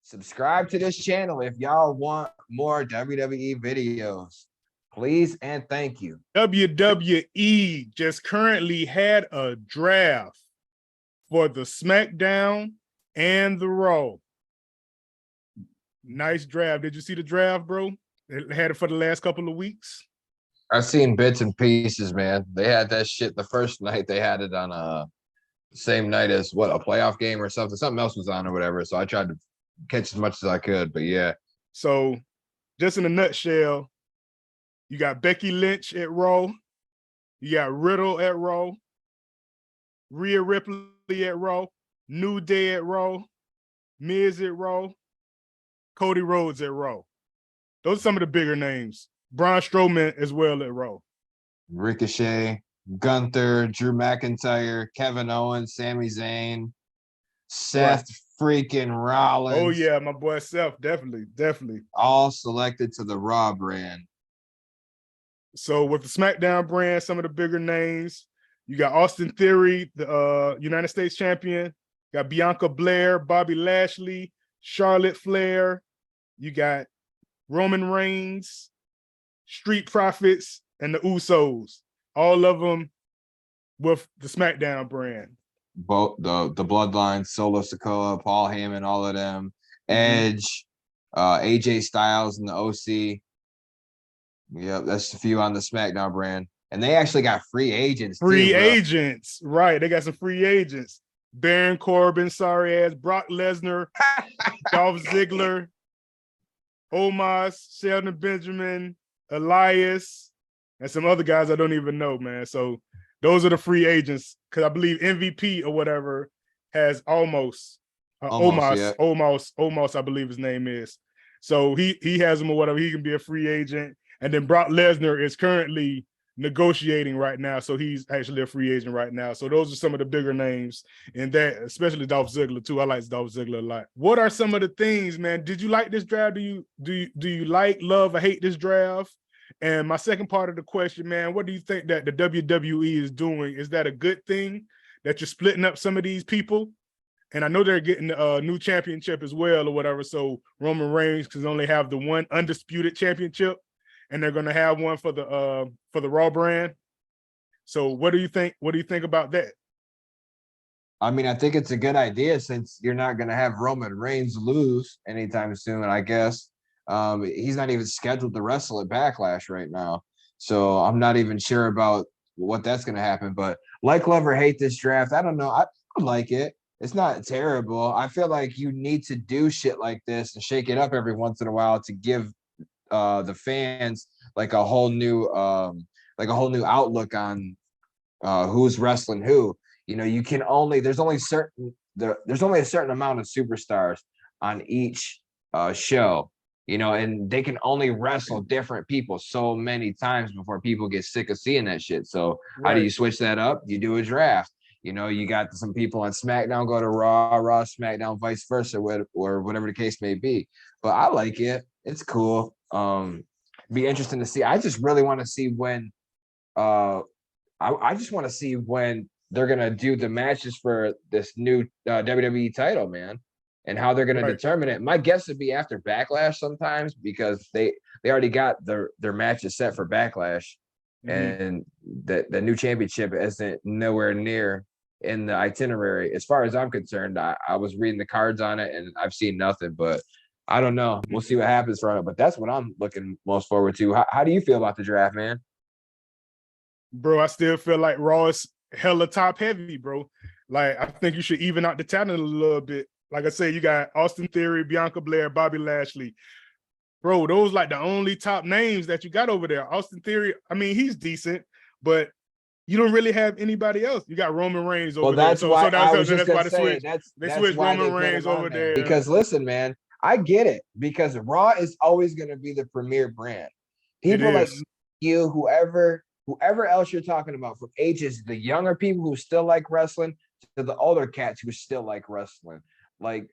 Subscribe to this channel if y'all want more WWE videos. Please and thank you. WWE just currently had a draft for the SmackDown and the Raw. Nice draft. Did you see the draft, bro? They had it for the last couple of weeks. I've seen bits and pieces, man. They had that shit the first night. They had it on the same night as a playoff game or something. Something else was on or whatever. So I tried to catch as much as I could. But yeah. So just in a nutshell, you got Becky Lynch at Raw. You got Riddle at Raw. Rhea Ripley at Raw. New Day at Raw. Miz at Raw. Cody Rhodes at Raw. Those are some of the bigger names. Braun Strowman as well at Raw. Ricochet, Gunther, Drew McIntyre, Kevin Owens, Sami Zayn, Seth freaking Rollins. Oh yeah, my boy Seth, definitely. All selected to the Raw brand. So with the SmackDown brand, some of the bigger names, you got Austin Theory, the United States champion. You got Bianca Belair, Bobby Lashley, Charlotte Flair. You got Roman Reigns, Street Profits, and the Usos. All of them with the SmackDown brand. Both the Bloodline, Solo Sikoa, Paul Heyman, all of them. Edge, AJ Styles, and the OC. Yep, that's a few on the SmackDown brand. And they actually got free agents. Agents, right. They got some free agents. Baron Corbin, sorry ass, Brock Lesnar, Dolph Ziggler, Omos, Sheldon Benjamin, Elias, and some other guys I don't even know, man. So those are the free agents. Because I believe MVP or whatever has Omos, I believe his name is. So he has him or whatever. He can be a free agent. And then Brock Lesnar is currently negotiating right now. So he's actually a free agent right now. So those are some of the bigger names in that, especially Dolph Ziggler too. I like Dolph Ziggler a lot. What are some of the things, man? Did you like this draft? Do you like, love, or hate this draft? And my second part of the question, man, what do you think that the WWE is doing? Is that a good thing that you're splitting up some of these people? And I know they're getting a new championship as well or whatever. So Roman Reigns can only have the one undisputed championship. And they're going to have one for the Raw brand. So what do you think? What do you think about that? I mean, I think it's a good idea since you're not going to have Roman Reigns lose anytime soon, I guess. He's not even scheduled to wrestle at Backlash right now. So I'm not even sure about what that's going to happen. But like, love, or hate this draft, I don't know. I like it. It's not terrible. I feel like you need to do shit like this and shake it up every once in a while to give the fans like a whole new outlook on who's wrestling who. You know, you can only there's only a certain amount of superstars on each show, you know, and they can only wrestle different people so many times before people get sick of seeing that shit. So how do you switch that up? You do a draft. You know, you got some people on SmackDown go to Raw, SmackDown, vice versa, or whatever the case may be. But I like it. It's cool. Be interesting to see. I just really want to see when I just want to see when they're gonna do the matches for this new WWE title, man, and how they're gonna determine it. My guess would be after Backlash sometimes, because they already got their matches set for Backlash, and the new championship isn't nowhere near in the itinerary. As far as I'm concerned, I was reading the cards on it and I've seen nothing, but I don't know. We'll see what happens from it, but that's what I'm looking most forward to. How do you feel about the draft, man? Bro, I still feel like Raw is hella top heavy, bro. Like, I think you should even out the talent a little bit. Like I said, you got Austin Theory, Bianca Belair, Bobby Lashley. Bro, those like the only top names that you got over there. Austin Theory, I mean, he's decent, but you don't really have anybody else. You got Roman Reigns over there. So that's why they switched Roman Reigns over there. Because listen, man, I get it, because Raw is always going to be the premier brand. People like you, whoever else you're talking about, from ages, the younger people who still like wrestling to the older cats who still like wrestling, like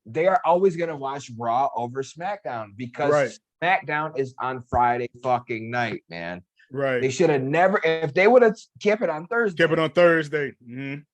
they are always going to watch Raw over SmackDown, because SmackDown is on Friday fucking night, man. Right. They should have never, if they would have kept it on Thursday.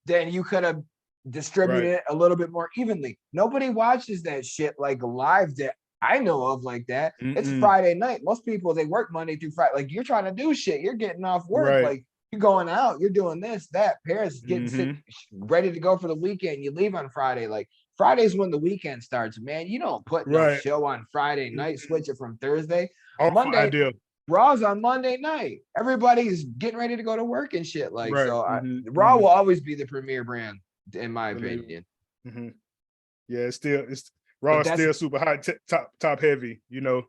Then you could have distribute it a little bit more evenly. Nobody watches that shit like live that I know of like that. It's Friday night. Most people, they work Monday through Friday. Like, you're trying to do shit. You're getting off work. Right. Like, you're going out. You're doing this, that. Parents getting ready to go for the weekend. You leave on Friday. Like, Friday's when the weekend starts, man. You don't put no show on Friday night, switch it from Thursday. Monday. Idea. Raw's on Monday night. Everybody's getting ready to go to work and shit. Like, Raw will always be the premier brand, in my opinion. Yeah, Raw is still super high, top heavy, you know.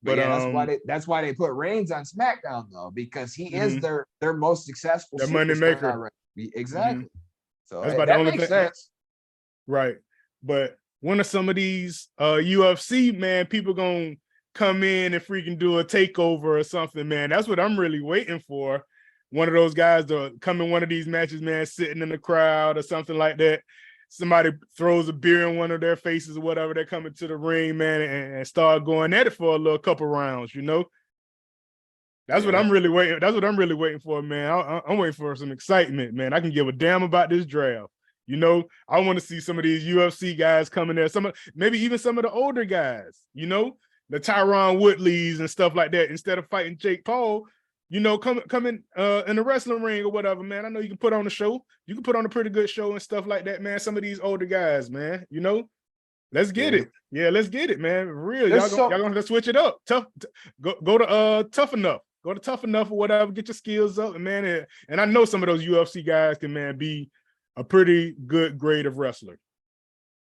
But yeah, that's why they put Reigns on SmackDown though, because he is their most successful money maker. Exactly. So that's about the only thing. Sense. Right. But when are some of these UFC, man, people gonna come in and freaking do a takeover or something, man? That's what I'm really waiting for. One of those guys to come in one of these matches, man, sitting in the crowd or something like that. Somebody throws a beer in one of their faces or whatever, they're coming to the ring, man, and start going at it for a little couple rounds, you know? That's what I'm really waiting. That's what I'm really waiting for, man. I'm waiting for some excitement, man. I can give a damn about this draft. You know, I want to see some of these UFC guys coming there. Maybe even some of the older guys, you know, the Tyron Woodleys and stuff like that. Instead of fighting Jake Paul, you know, come in the wrestling ring or whatever, man. I know you can put on a show. You can put on a pretty good show and stuff like that, man. Some of these older guys, man, you know, let's get it. Yeah, let's get it, man. Real, y'all gonna switch it up. Go to Tough Enough. Go to Tough Enough or whatever. Get your skills up, man. And I know some of those UFC guys can, man, be a pretty good grade of wrestler.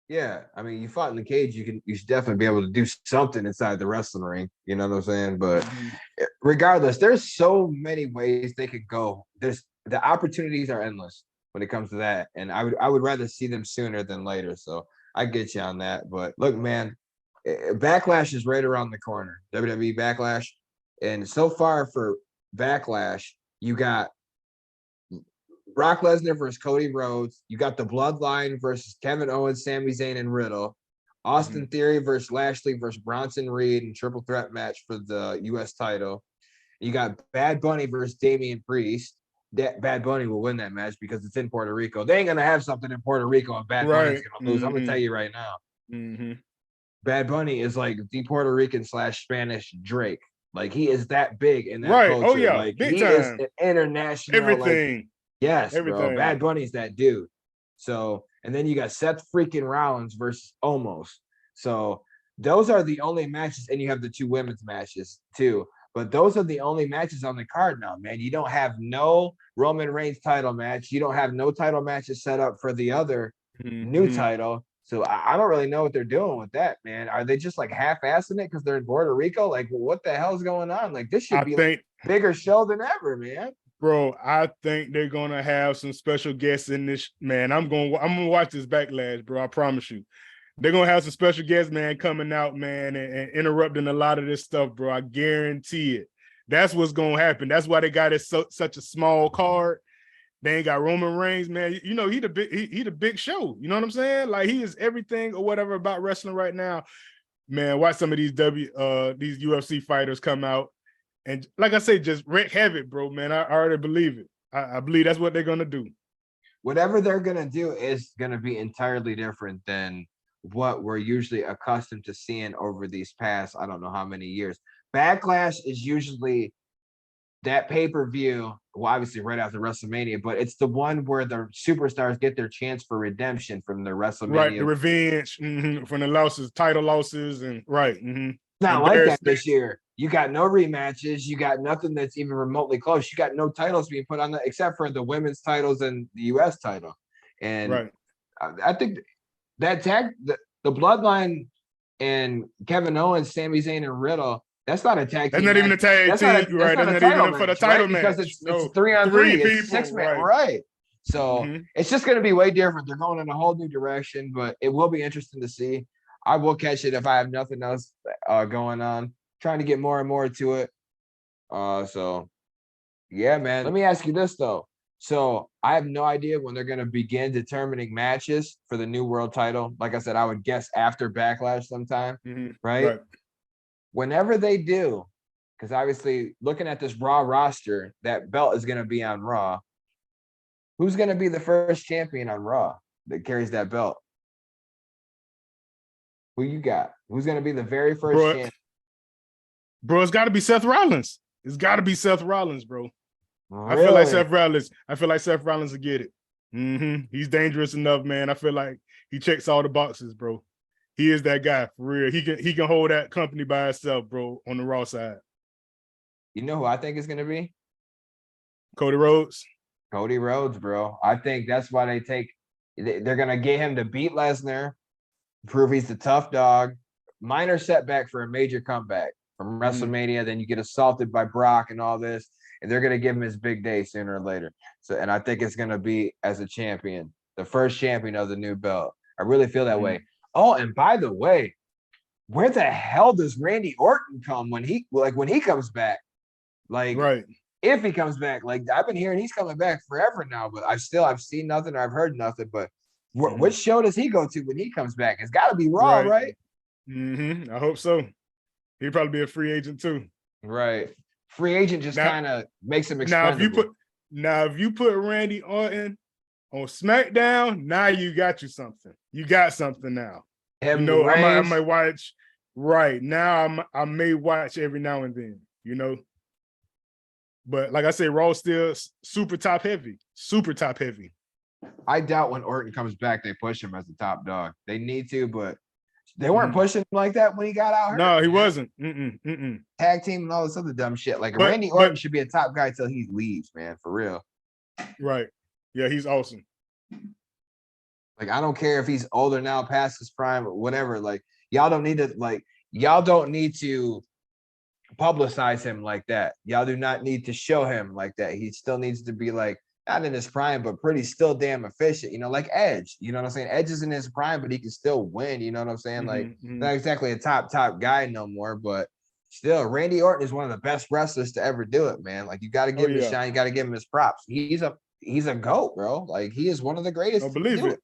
Yeah, I mean, you fought in the cage. You should definitely be able to do something inside the wrestling ring. You know what I'm saying? But regardless, there's so many ways they could go. The opportunities are endless when it comes to that, and I would rather see them sooner than later. So I get you on that. But look, man, Backlash is right around the corner. WWE Backlash, and so far for Backlash, you got Brock Lesnar versus Cody Rhodes. You got the Bloodline versus Kevin Owens, Sami Zayn, and Riddle. Austin Theory versus Lashley versus Bronson Reed in triple threat match for the U.S. title. You got Bad Bunny versus Damian Priest. Bad Bunny will win that match because it's in Puerto Rico. They ain't gonna have something in Puerto Rico and Bad Bunny's gonna lose. I'm gonna tell you right now. Bad Bunny is like the Puerto Rican / Spanish Drake. Like, he is that big in that culture. Oh yeah, like, big he time. is an international everything. Like, yes, everything. Bro. Bad Bunny's that dude. So, and then you got Seth freaking Rollins versus Omos. So those are the only matches, and you have the 2 women's matches too. But those are the only matches on the card now, man. You don't have no Roman Reigns title match. You don't have no title matches set up for the other new title. So I don't really know what they're doing with that, man. Are they just like half-assing it because they're in Puerto Rico? Like, what the hell's going on? Like, this should be like a bigger show than ever, man. Bro, I think they're gonna have some special guests in this, man. I'm gonna watch this Backlash, bro. I promise you. They're gonna have some special guests, man, coming out, man, and interrupting a lot of this stuff, bro. I guarantee it. That's what's gonna happen. That's why they got it such a small card. They ain't got Roman Reigns, man. You know, he the big show. You know what I'm saying? Like, he is everything or whatever about wrestling right now. Man, watch some of these UFC fighters come out. And like I say, just wreak havoc, bro, man. I already believe it. I believe that's what they're going to do. Whatever they're going to do is going to be entirely different than what we're usually accustomed to seeing over these past, I don't know how many years. Backlash is usually that pay-per-view, well, obviously right after WrestleMania, but it's the one where the superstars get their chance for redemption from their WrestleMania. Right, the revenge from the losses, title losses, and right. Not like that this year. You got no rematches. You got nothing that's even remotely close. You got no titles being put on that except for the women's titles and the U.S. title. And I think that the Bloodline and Kevin Owens, Sami Zayn, and Riddle, that's not a tag team. That's not even a tag team, right? That's not even for the title match. Because it's 3-on-3. It's 6-man, right? So it's just going to be way different. They're going in a whole new direction, but it will be interesting to see. I will catch it if I have nothing else going on. Trying to get more and more to it. So, yeah, man. Let me ask you this, though. So I have no idea when they're going to begin determining matches for the new world title. Like I said, I would guess after Backlash sometime, right? Whenever they do, because obviously looking at this Raw roster, that belt is going to be on Raw. Who's going to be the first champion on Raw? that carries that belt. Who you got? Who's gonna be the very first bro. champion? Bro, it's got to be Seth Rollins. It's got to be Seth Rollins, bro. Really? I feel like Seth Rollins. I feel like Seth Rollins will get it. He's dangerous enough, man. I feel like he checks all the boxes, bro. He is that guy for real. He can hold that company by himself, bro, on the Raw side. You know who I think is gonna be? Cody Rhodes. Cody Rhodes, bro. I think that's why they're gonna get him to beat Lesnar, prove he's the tough dog. Minor setback for a major comeback from WrestleMania. Then you get assaulted by Brock and all this, and they're gonna give him his big day sooner or later. So, and I think it's gonna be as a champion, the first champion of the new belt. I really feel that way. Oh, and by the way, where the hell does Randy Orton come when he comes back? Like, right. If he comes back, like I've been hearing he's coming back forever now, but I've seen nothing or I've heard nothing. But which show does he go to when he comes back? It's got to be Raw, right? I hope so. He'll probably be a free agent too. Right. Free agent just kind of makes him expendable. If you put Randy Orton on SmackDown, now you got you something. You got something now. Him, you know, I might watch. Right now, I may watch every now and then. You know. But like I said, Raw still super top heavy. I doubt when Orton comes back, they push him as the top dog. They need to, but they weren't pushing him like that when he got out hurt. No, he wasn't. Tag team and all this other dumb shit. Like Randy Orton should be a top guy till he leaves, man, for real. Right. Yeah, he's awesome. Like, I don't care if he's older now, past his prime, or whatever. Like, y'all don't need to publicize him like that. Y'all do not need to show him like that. He still needs to be like, not in his prime, but still damn efficient, you know, like Edge. You know what I'm saying? Edge is in his prime, but he can still win. You know what I'm saying? Like, not exactly a top guy no more, but still, Randy Orton is one of the best wrestlers to ever do it, man. Like, you got to give him his shine. You got to give him his props. He's a GOAT, bro. Like, he is one of the greatest. I believe it.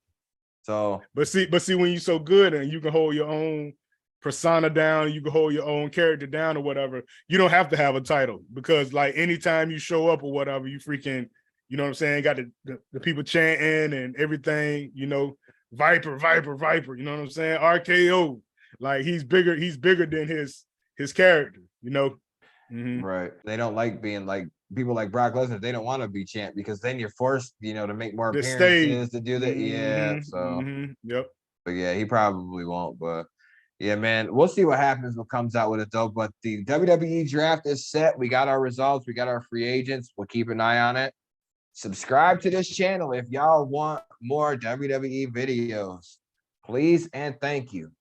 So, but see, when you're so good and you can hold your own persona down, you can hold your own character down or whatever, you don't have to have a title, because like anytime you show up or whatever, you freaking, you know what I'm saying, got the people chanting and everything, you know, Viper, you know what I'm saying, RKO, like he's bigger than his character, you know. Right. They don't like being like people like Brock Lesnar. They don't want to be champ, because then you're forced, you know, to make more appearances to do that. Yeah. So yep. But yeah, he probably won't. But yeah, man, we'll see what happens, what comes out with it though. But the WWE draft is set. We got our results. We got our free agents. We'll keep an eye on it. Subscribe to this channel if y'all want more WWE videos. Please and thank you.